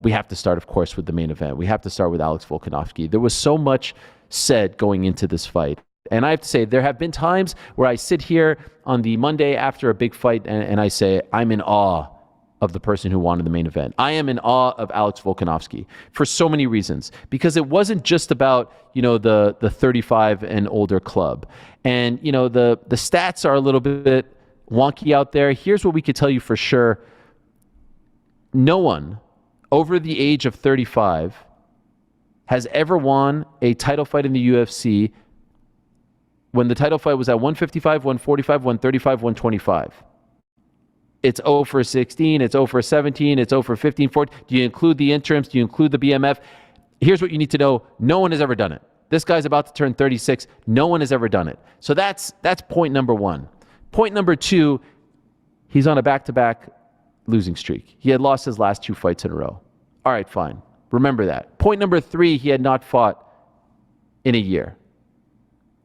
we have to start, of course, with the main event. We have to start with Alex Volkanovski. There was so much said going into this fight. And I have to say, there have been times where I sit here on the Monday after a big fight and I say, I'm in awe of the person who wanted the main event. I am in awe of Alex Volkanovski for so many reasons, because it wasn't just about, the 35 and older club. And, the stats are a little bit wonky out there. Here's what we could tell you for sure. No one over the age of 35 has ever won a title fight in the UFC when the title fight was at 155, 145, 135, 125. It's 0 for 16, it's 0 for 17, it's 0 for 15, 14. Do you include the interims? Do you include the BMF? Here's what you need to know. No one has ever done it. This guy's about to turn 36. No one has ever done it. So that's point number one. Point number two, he's on a back-to-back losing streak. He had lost his last 2 fights in a row. All right, fine. Remember that. Point number three, he had not fought in a year.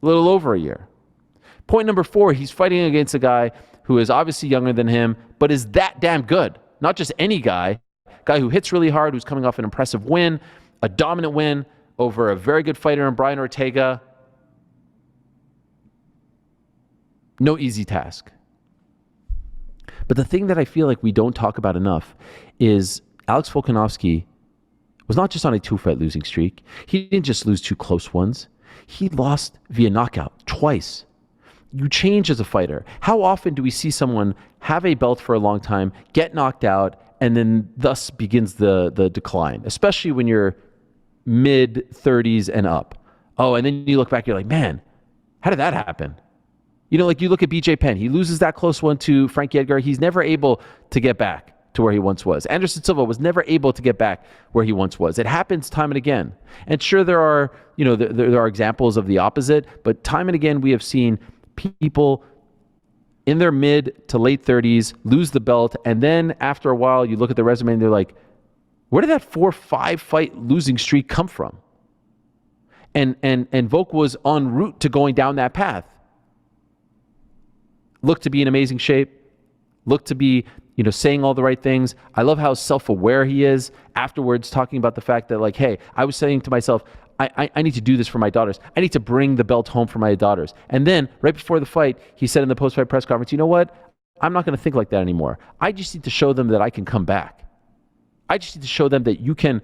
A little over a year. Point number four, he's fighting against a guy who is obviously younger than him, but is that damn good. Not just any guy who hits really hard, who's coming off an impressive win, a dominant win over a very good fighter in Brian Ortega. No easy task. But the thing that I feel like we don't talk about enough is Alex Volkanovski was not just on a 2-fight losing streak. He didn't just lose 2 close ones. He lost via knockout twice. You change as a fighter. How often do we see someone have a belt for a long time, get knocked out, and then thus begins the decline, especially when you're mid-30s and up? Oh, and then you look back, you're like, man, how did that happen? You look at BJ Penn. He loses that close one to Frankie Edgar. He's never able to get back to where he once was. Anderson Silva was never able to get back where he once was. It happens time and again. And sure, there are, there are examples of the opposite, but time and again, we have seen people in their mid to late 30s lose the belt, and then after a while, you look at the resume and they're like, where did that 4-5 fight losing streak come from? And Volk was en route to going down that path. Looked to be in amazing shape, looked to be, saying all the right things. I love how self-aware he is afterwards, talking about the fact that, like, hey, I was saying to myself, I need to do this for my daughters. I need to bring the belt home for my daughters. And then right before the fight, he said in the post-fight press conference, you know what? I'm not going to think like that anymore. I just need to show them that I can come back. I just need to show them that you can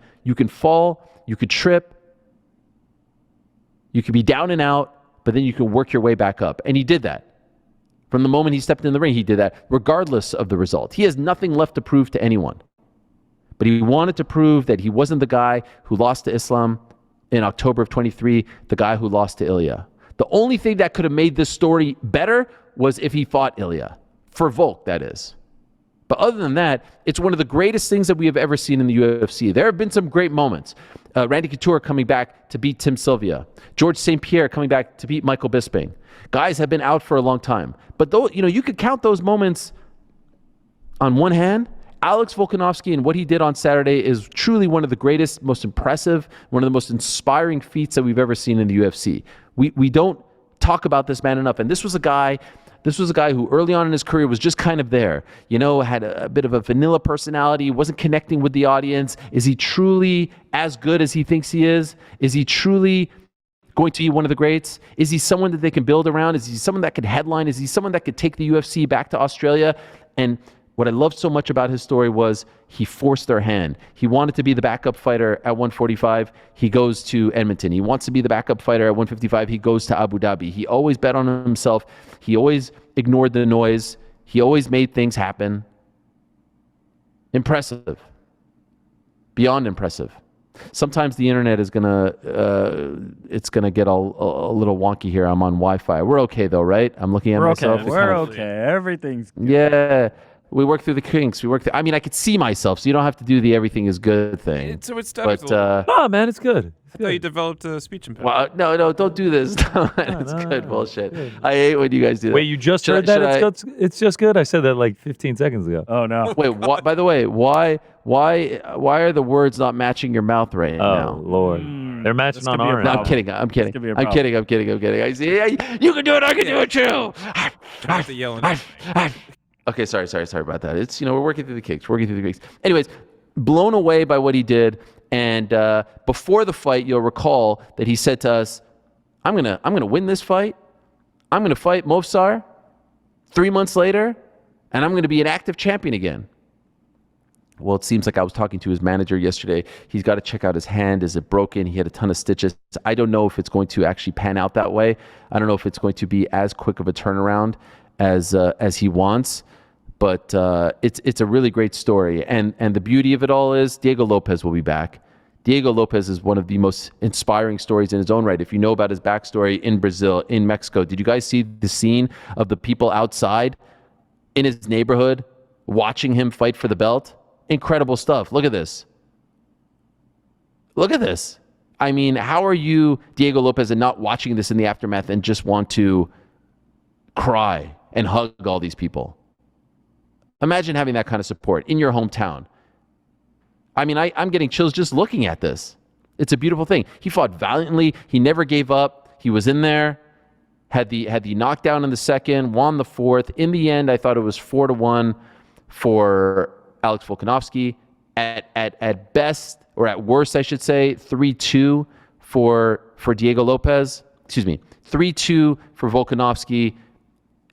fall, you could trip, you could be down and out, but then you can work your way back up. And he did that. From the moment he stepped in the ring, he did that, regardless of the result. He has nothing left to prove to anyone. But he wanted to prove that he wasn't the guy who lost to Islam in October of 23, the guy who lost to Ilya. The only thing that could have made this story better was if he fought Ilya. For Volk, that is. But other than that, it's one of the greatest things that we have ever seen in the UFC. There have been some great moments. Randy Couture coming back to beat Tim Sylvia. George St. Pierre coming back to beat Michael Bisping. Guys have been out for a long time. But though, you could count those moments on one hand. Alex Volkanovski and what he did on Saturday is truly one of the greatest, most impressive, one of the most inspiring feats that we've ever seen in the UFC. We don't talk about this man enough. And this was a guy who early on in his career was just kind of there, had a bit of a vanilla personality, wasn't connecting with the audience. Is he truly as good as he thinks he is? Is he truly going to be one of the greats? Is he someone that they can build around? Is he someone that could headline? Is he someone that could take the UFC back to Australia? And what I loved so much about his story was he forced their hand. He wanted to be the backup fighter at 145. He goes to Edmonton. He wants to be the backup fighter at 155. He goes to Abu Dhabi. He always bet on himself. He always ignored the noise. He always made things happen. Impressive. Beyond impressive. Sometimes the internet is gonna get a little wonky here. I'm on Wi-Fi. We're okay though, right? I'm looking at myself. We're okay. Everything's good. Yeah. We work through the kinks. I mean, I could see myself, so you don't have to do the everything is good thing. So it's tough. Oh, man, it's good. I thought you developed a speech impediment. Well, no, don't do this. It's good bullshit. Good. I hate when you guys do that. Wait, you just heard that? It's just good? I said that like 15 seconds ago. Oh, no. Wait, by the way, why are the words not matching your mouth right now? Oh, Lord. They're matching on our end. No, I'm kidding. I'm kidding. I see. You can do it. I can do it too. Have to yell. Okay, sorry about that. It's, we're working through the kinks. Anyways, blown away by what he did. And before the fight, you'll recall that he said to us, I'm gonna win this fight. I'm gonna fight Movsar 3 months later, and I'm gonna be an active champion again. Well, it seems like I was talking to his manager yesterday. He's got to check out his hand. Is it broken? He had a ton of stitches. I don't know if it's going to actually pan out that way. I don't know if it's going to be as quick of a turnaround as he wants. But it's a really great story. And the beauty of it all is Diego Lopez will be back. Diego Lopez is one of the most inspiring stories in his own right. If you know about his backstory in Brazil, in Mexico, did you guys see the scene of the people outside in his neighborhood watching him fight for the belt? Incredible stuff. Look at this. Look at this. I mean, how are you, Diego Lopez, and not watching this in the aftermath and just want to cry and hug all these people? Imagine having that kind of support in your hometown. I mean, I'm getting chills just looking at this. It's a beautiful thing. He fought valiantly. He never gave up. He was in there, had the knockdown in the second, won the fourth. In the end, I thought it was 4-1 for Alex Volkanovski. At best, or at worst, I should say, 3-2 for Diego Lopez. Excuse me, 3-2 for Volkanovski.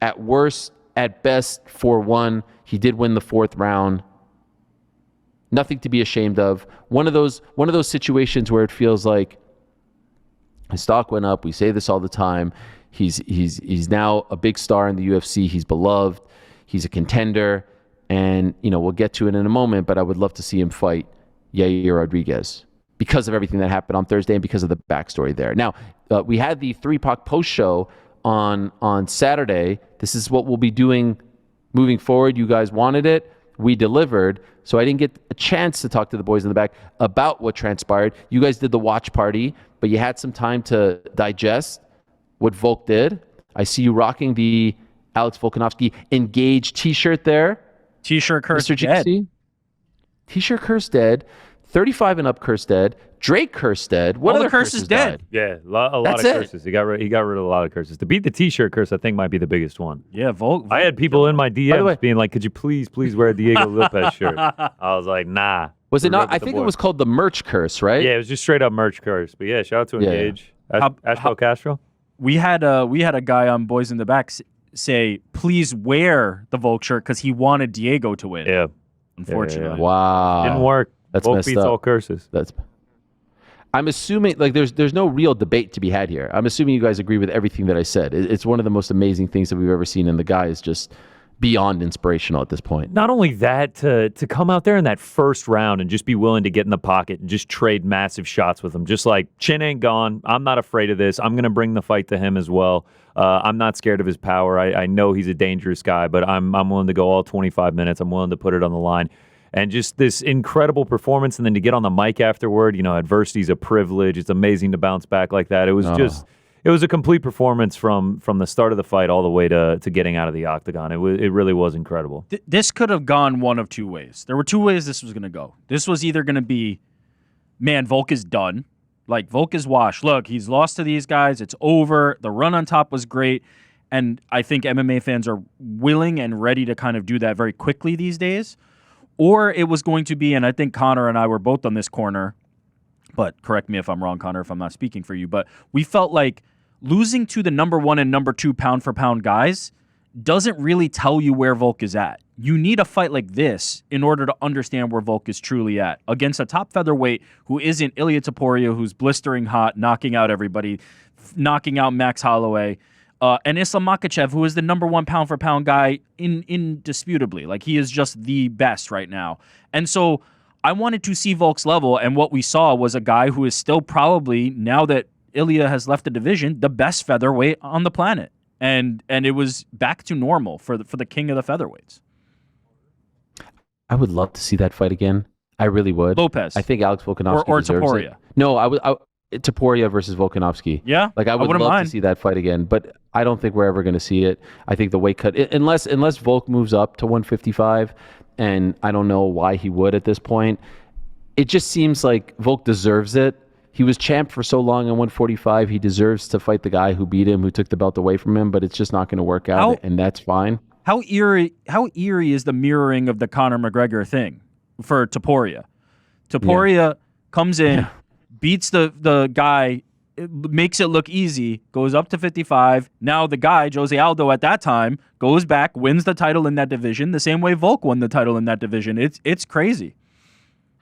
At worst, at best, 4-1. He did win the fourth round. Nothing to be ashamed of. One of those situations where it feels like his stock went up. We say this all the time. He's now a big star in the UFC. He's beloved. He's a contender. And, we'll get to it in a moment, but I would love to see him fight Yair Rodriguez because of everything that happened on Thursday and because of the backstory there. Now, we had the 3PAC post show on Saturday. This is what we'll be doing moving forward. You guys wanted it. We delivered. So I didn't get a chance to talk to the boys in the back about what transpired. You guys did the watch party, but you had some time to digest what Volk did. I see you rocking the Alex Volkanovski Engage t-shirt there. T-shirt cursed Mr. dead. GC? T-shirt cursed dead. 35 and up cursed dead. Drake cursed dead. What All other the curses dead? died? Yeah, a lot of That's it. curses. He got rid of a lot of curses. To beat the T-shirt curse, I think might be the biggest one. Yeah, Volk. I had people in my By the DMs way- being like, "Could you please wear a Diego Lopez shirt?" I was like, "Nah." Was it We're not? good with I the think it boy. was called the merch curse, right? Yeah, it was just straight up merch curse. But yeah, shout out to Yeah, Engage. How- Ashbel Castro. We had a guy on Boys in the Back say, "Please wear the Volk shirt" because he wanted Diego to win. Yeah, Unfortunately, Wow. didn't work. That's Volk messed beats up. all curses. I'm assuming there's no real debate to be had here. I'm assuming you guys agree with everything that I said. It's one of the most amazing things that we've ever seen, and the guy is just beyond inspirational at this point. Not only that, to come out there in that first round and just be willing to get in the pocket and just trade massive shots with him. Just like, chin ain't gone. I'm not afraid of this. I'm going to bring the fight to him as well. I'm not scared of his power. I know he's a dangerous guy, but I'm willing to go all 25 minutes. I'm willing to put it on the line. And just this incredible performance, and then to get on the mic afterward, adversity's a privilege. It's amazing to bounce back like that. It was it was a complete performance from the start of the fight all the way to getting out of the octagon. It really was incredible. This could have gone one of two ways. There were two ways this was going to go. This was either going to be, man, Volk is done. Like, Volk is washed. Look, he's lost to these guys. It's over. The run on top was great. And I think MMA fans are willing and ready to kind of do that very quickly these days. Or it was going to be, and I think Connor and I were both on this corner, but correct me if I'm wrong, Connor, if I'm not speaking for you, but we felt like losing to the number 1 and number 2 pound-for-pound guys doesn't really tell you where Volk is at. You need a fight like this in order to understand where Volk is truly at. Against a top featherweight who isn't Ilia Topuria, who's blistering hot, knocking out everybody, knocking out Max Holloway, and Islam Makhachev, who is the number 1 pound-for-pound guy indisputably. Like, he is just the best right now. And so I wanted to see Volk's level, and what we saw was a guy who is still probably, now that Ilia has left the division, the best featherweight on the planet. And it was back to normal for the king of the featherweights. I would love to see that fight again. I really would. Lopez. I think Alex Volkanovski or deserves Topuria. it. No, Topuria versus Volkanovski. Yeah? Like, I would wouldn't love mind. to see that fight again, but I don't think we're ever going to see it. I think the weight cut, unless Volk moves up to 155, and I don't know why he would at this point, it just seems like Volk deserves it. He was champ for so long in 145. He deserves to fight the guy who beat him, who took the belt away from him, but it's just not going to work out, and that's fine. How eerie is the mirroring of the Conor McGregor thing for Topuria? Topuria comes in, beats the guy, makes it look easy, goes up to 55. Now the guy, Jose Aldo, at that time, goes back, wins the title in that division, the same way Volk won the title in that division. It's crazy.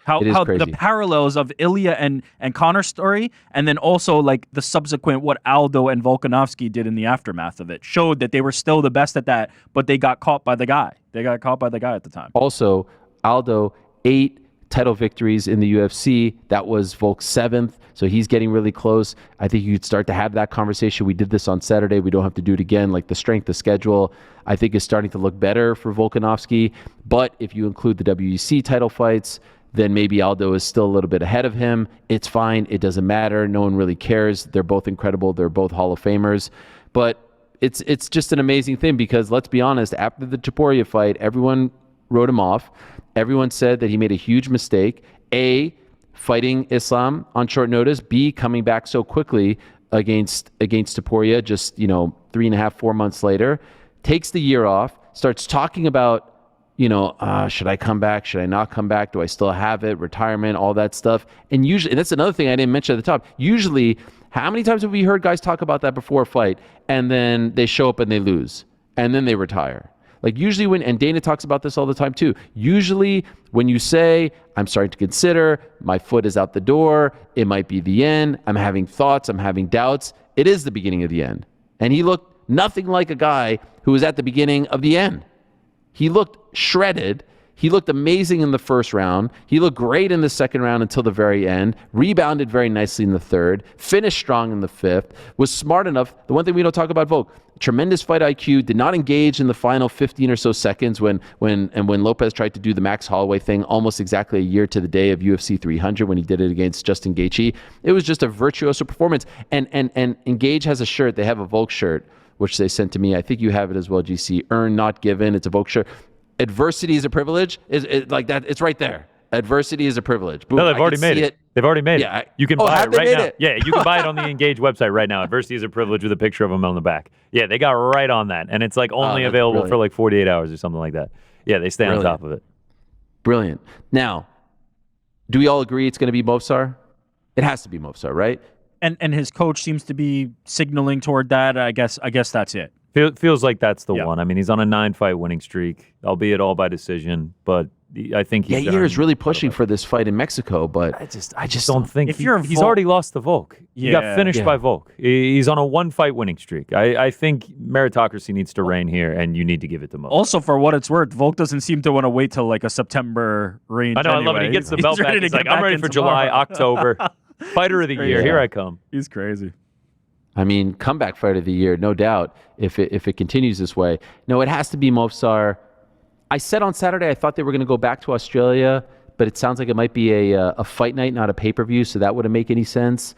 How crazy. The parallels of Ilya and Conor's story, and then also like the subsequent what Aldo and Volkanovski did in the aftermath of it, showed that they were still the best at that, but they got caught by the guy. They got caught by the guy at the time. Also, Aldo, 8 title victories in the UFC. That was Volk's 7th, so he's getting really close. I think you'd start to have that conversation. We did this on Saturday. We don't have to do it again. Like the strength of schedule, I think is starting to look better for Volkanovski. But if you include the WEC title fights, then maybe Aldo is still a little bit ahead of him. It's fine. It doesn't matter. No one really cares. They're both incredible. They're both Hall of Famers. But it's just an amazing thing because, let's be honest, after the Topuria fight, everyone wrote him off. Everyone said that he made a huge mistake. A, fighting Islam on short notice. B, coming back so quickly against Topuria just, 3.5, 4 months later. Takes the year off. Starts talking about, should I come back? Should I not come back? Do I still have it? Retirement, all that stuff. And usually, and that's another thing I didn't mention at the top. Usually, how many times have we heard guys talk about that before a fight, and then they show up and they lose, and then they retire? Like usually and Dana talks about this all the time too. Usually when you say, I'm starting to consider, my foot is out the door, it might be the end, I'm having thoughts, I'm having doubts, it is the beginning of the end. And he looked nothing like a guy who was at the beginning of the end. He looked shredded. He looked amazing in the first round. He looked great in the second round until the very end, rebounded very nicely in the third, finished strong in the fifth, was smart enough. The one thing we don't talk about Volk, tremendous fight IQ, did not engage in the final 15 or so seconds when Lopez tried to do the Max Holloway thing almost exactly a year to the day of UFC 300 when he did it against Justin Gaethje. It was just a virtuoso performance. And Engage has a shirt. They have a Volk shirt, which they sent to me. I think you have it as well, GC. Earn, not given. It's a Volk shirt. Adversity is a privilege. Is like that. It's right there. Adversity is a privilege. Boom, no, they've already made it. They've already made it. You can buy it right now. Yeah, you can buy it on the Engage website right now. Adversity is a privilege with a picture of them on the back. Yeah, they got right on that. And it's like only available for like 48 hours or something like that. Yeah, they stay on top of it. Brilliant. Now, do we all agree it's going to be Movsar? It has to be Movsar, right? And his coach seems to be signaling toward that. I guess that's it. Feels like that's the one. I mean, he's on a 9-fight winning streak, albeit all by decision. But I think he's Yair is really pushing for this fight in Mexico. But I just don't think if he's already lost to Volk. He got finished by Volk. He's on a 1-fight winning streak. I think meritocracy needs to reign here, and you need to give it to Mo. Also, for what it's worth, Volk doesn't seem to want to wait till like a September range. I know. Anyway. I love it. He gets the belt back. He's like, I'm ready for July, October. Fighter of the year. Here I come. He's crazy. I mean, comeback fight of the year, no doubt, if it continues this way. No, it has to be Movsar. I said on Saturday I thought they were going to go back to Australia, but it sounds like it might be a fight night, not a pay-per-view, so that wouldn't make any sense.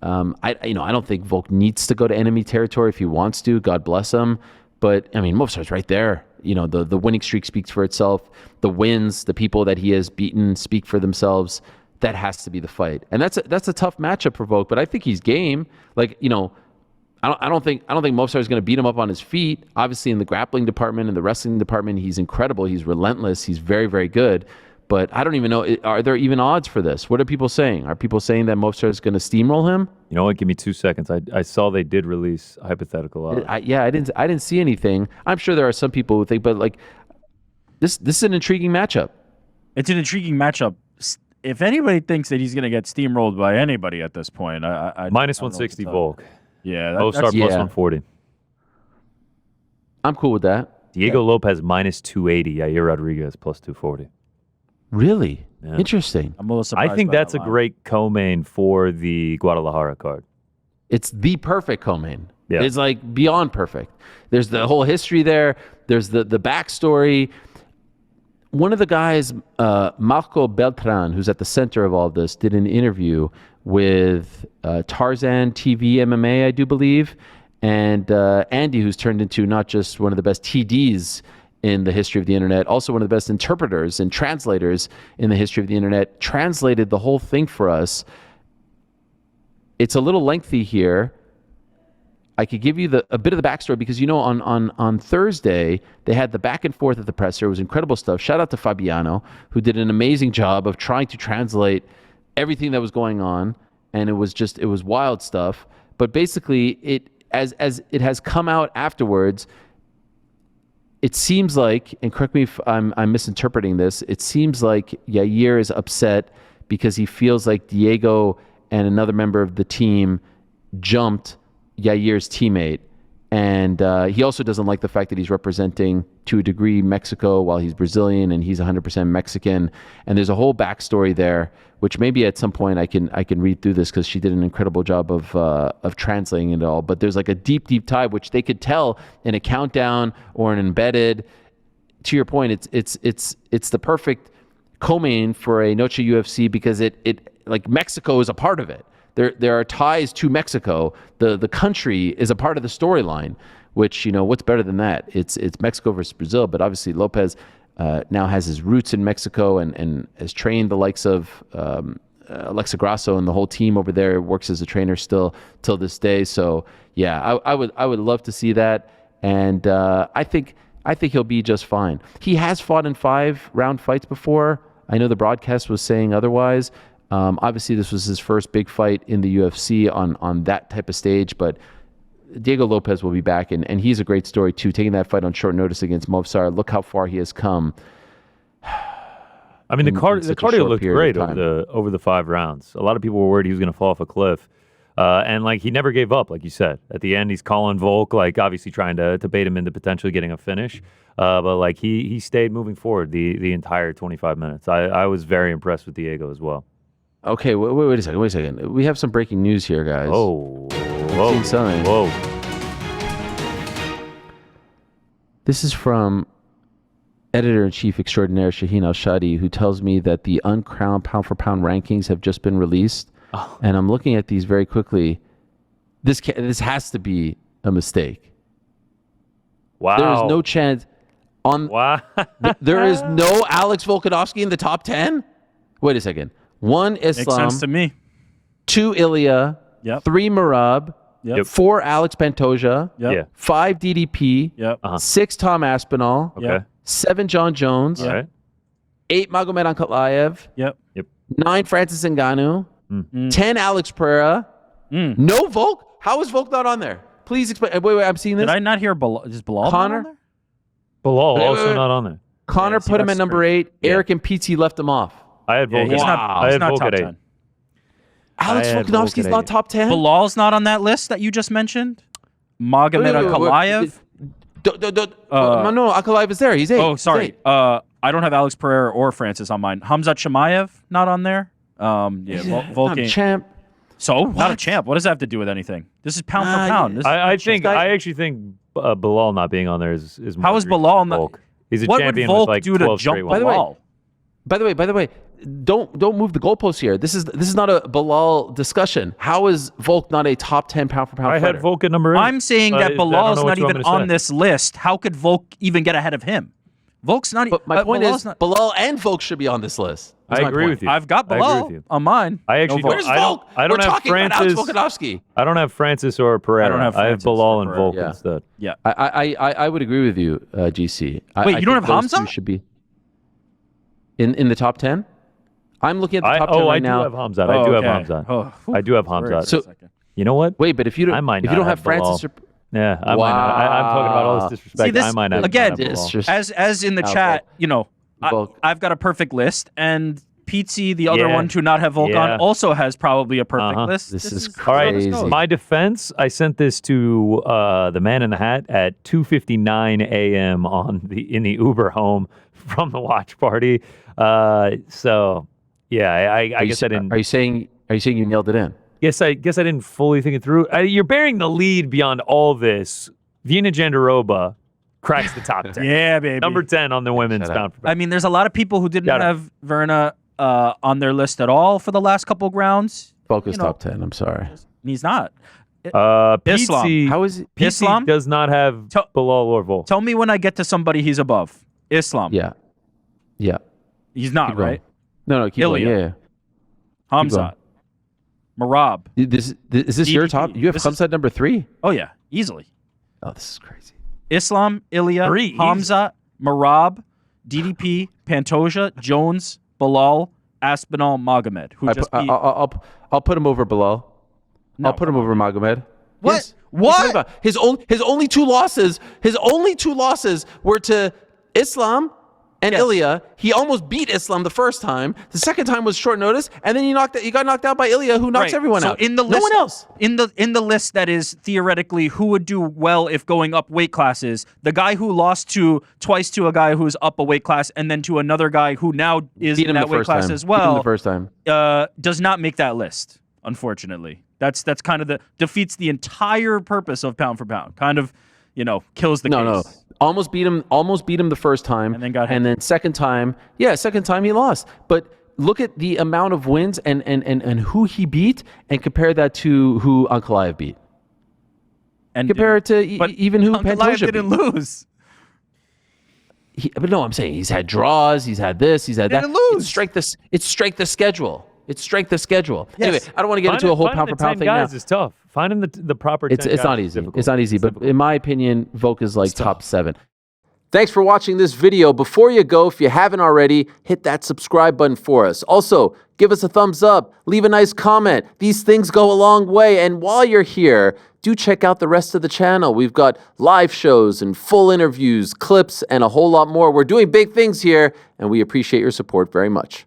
I don't think Volk needs to go to enemy territory if he wants to. God bless him. But, I mean, Movsar's right there. The winning streak speaks for itself. The wins, the people that he has beaten speak for themselves. That has to be the fight, and that's a tough matchup for Volk. But I think he's game. Like I don't think Movsar is going to beat him up on his feet. Obviously, in the grappling department and the wrestling department, he's incredible. He's relentless. He's very, very good. But I don't even know. Are there even odds for this? What are people saying? Are people saying that Movsar is going to steamroll him? You know what? Give me 2 seconds. I saw they did release hypothetical odds. I didn't see anything. I'm sure there are some people who think, but like this is an intriguing matchup. It's an intriguing matchup. If anybody thinks that he's going to get steamrolled by anybody at this point, minus 160 Volk. Yeah, Movsar plus 140. I'm cool with that. Diego Lopez minus 280. Yair Rodriguez plus 240. Really? Yeah. Interesting. I'm a little surprised. I think that's a great co-main for the Guadalajara card. It's the perfect co-main. Yeah. It's like beyond perfect. There's the whole history there. There's the backstory. One of the guys, Marco Beltran, who's at the center of all this, did an interview with Tarzan TV MMA, I do believe, and Andy, who's turned into not just one of the best TDs in the history of the internet, also one of the best interpreters and translators in the history of the internet, translated the whole thing for us. It's a little lengthy here. I could give you a bit of the backstory because, on Thursday, they had the back and forth at the presser. It was incredible stuff. Shout out to Fabiano, who did an amazing job of trying to translate everything that was going on. And it was wild stuff. But basically, as it has come out afterwards, it seems like, and correct me if I'm misinterpreting this, it seems like Yair is upset because he feels like Diego and another member of the team jumped Yair's teammate. And he also doesn't like the fact that he's representing, to a degree, Mexico while he's Brazilian and he's 100% Mexican. And there's a whole backstory there, which maybe at some point I can read through this because she did an incredible job of translating it all. But there's like a deep, deep tie, which they could tell in a countdown or an embedded. To your point, it's the perfect co-main for a Noche UFC because it like Mexico is a part of it. There are ties to Mexico. The country is a part of the storyline, which, what's better than that? It's Mexico versus Brazil, but obviously Lopez now has his roots in Mexico and has trained the likes of Alexa Grasso and the whole team over there, works as a trainer still till this day. So yeah, I would love to see that. And I think he'll be just fine. He has fought in 5-round fights before. I know the broadcast was saying otherwise. Obviously, this was his first big fight in the UFC on that type of stage, but Diego Lopez will be back, and he's a great story too, taking that fight on short notice against Movsar. Look how far he has come. I mean, the cardio looked great over the 5 rounds. A lot of people were worried he was going to fall off a cliff. And like he never gave up, like you said. At the end, he's calling Volk, like obviously trying to bait him into potentially getting a finish. But like he stayed moving forward the entire 25 minutes. I was very impressed with Diego as well. Okay, wait a second. We have some breaking news here, guys. Oh, I've seen something. Whoa. This is from editor-in-chief extraordinaire Shaheen Al-Shadi, who tells me that the uncrowned pound-for-pound rankings have just been released. Oh. And I'm looking at these very quickly. This has to be a mistake. Wow. There is no chance. Wow. There is no Alex Volkanovski in the top 10? Wait a second. 1 Islam. Makes sense to me. 2 Ilya. Yep. 3 Merab. Yep. 4 Alex Pantoja. Yep. Yeah. 5 DDP. Yep. 6 Tom Aspinall. Okay. Yep. 7 John Jones. All right. 8 Magomed Ankalaev. Yep. 9 Francis Ngannou. 10 Alex Pereira. No Volk? How is Volk not on there? Please explain. Wait, I'm seeing this. Did I not hear is Bilal Connor? on there? Bilal also not on there. Connor Yeah, see, put him that's at number crazy. 8. Eric and Pizzi left him off. I had Volk. He's not, I he's had not Volk top at 8. 10. Alex I had Volkanovski's Volk at not 8. top 10? Bilal's not on that list that you just mentioned? Magomed Ankalaev? No, Ankalaev is there. He's 8. Oh, sorry. He's 8. I don't have Alex Pereira or Francis on mine. Hamzat Chimaev not on there? Volk Not a champ. So, not a champ. What does that have to do with anything? This is pound for pound. This is I actually think Bilal not being on there is more How is egregious Bilal than not? Volk. He's a what champion would Volk with like do 12 to jump straight ones. Bilal? By the way, don't move the goalposts here. This is not a Bilal discussion. How is Volk not a top 10 pound for pound I fighter? had Volk at number 8. I'm saying that Bilal is not even on this. this list. How could Volk even get ahead of him? Volk's not. But my point Bilal's is, not, Bilal and Volk should be on this list. I agree with you. I've got I agree Bilal with you. on mine. I actually No Where's Volk. Volk? I don't We're have talking about Francis. Alex Volkanovski. I don't have Francis or Pereira. I don't have I have Francis Bilal or and Pereira. Volk Yeah. instead. Yeah. I would agree with you, GC. Wait, you don't have think those Hamza? two should be in the top 10. I'm looking at the top 10 right now. I do have Hamzat. I do have Hamzat. Oh, I do have Hamzat. So- You know what? Wait, but if you don't, I might if you not don't have have Francis, Bilal. Yeah, I might not. I'm talking about all this disrespect. See, this- I might not again, have Bilal. as in the Now, chat, Volk. Volk. I've got a perfect list, and Pizzi, the other Yeah. one to not have Volk Yeah. on, also has probably a perfect Uh-huh. list. This is All right, crazy. my defense, I sent this to the man in the hat at 2:59 a.m. in the Uber home from the watch party. So yeah, I guess I didn't. Are you saying you nailed it in? Guess I didn't fully think it through. You're bearing the lead beyond all this. Vina Jandiroba cracks the top 10. Yeah, baby. Number 10 on the women's Shut pound up. for I mean, there's a lot of people who didn't Got it. have Verna on their list at all for the last couple of rounds. Focus You know. top 10. I'm sorry. He's not. Islam. Islam. How is it? Islam? does not have To- Bilal or Volk. Tell me when I get to somebody he's above. Islam. Yeah. He's not, Keep going. right? No, keep going. Ilya. Yeah. Hamzat. Marab. Is this your DDP. top? You have Khamzat number 3? Oh yeah, easily. Oh, this is crazy. Islam, Ilya, 3, Hamza, Marab, DDP, Pantoja, Jones, Bilal, Aspinall, Magomed. Who just beat... I'll put him over Bilal. No, I'll put him over Magomed. What? Yes. What? What are you talking about? His only two losses. His only two losses were to Islam and Ilya. He almost beat Islam the first time. The second time was short notice, and then he got knocked out by Ilya, who knocks everyone out. In the list, no one else. In the list that is theoretically who would do well if going up weight classes, the guy who lost twice to a guy who's up a weight class, and then to another guy who now is in that weight class as well. Beat him the first time. Does not make that list, unfortunately. That's kind of defeats the entire purpose of pound for pound. Kind of, kills the case. No. Almost beat him the first time. And then second time he lost. But look at the amount of wins and who he beat, and compare that to who Ankalaev beat. And compare it to even who Pantoja beat. Didn't lose. But no, I'm saying he's had draws, he's had this, he's had that. Didn't lose. It's strength of schedule. It's strength of schedule. Yes. Anyway, I don't want to get into a whole pound for pound thing now. Guys is tough. Finding the proper 10 It's not easy. It's not easy. But in my opinion, Volk is like top 7. Thanks for watching this video. Before you go, if you haven't already, hit that subscribe button for us. Also, give us a thumbs up, leave a nice comment. These things go a long way. And while you're here, do check out the rest of the channel. We've got live shows and full interviews, clips, and a whole lot more. We're doing big things here, and we appreciate your support very much.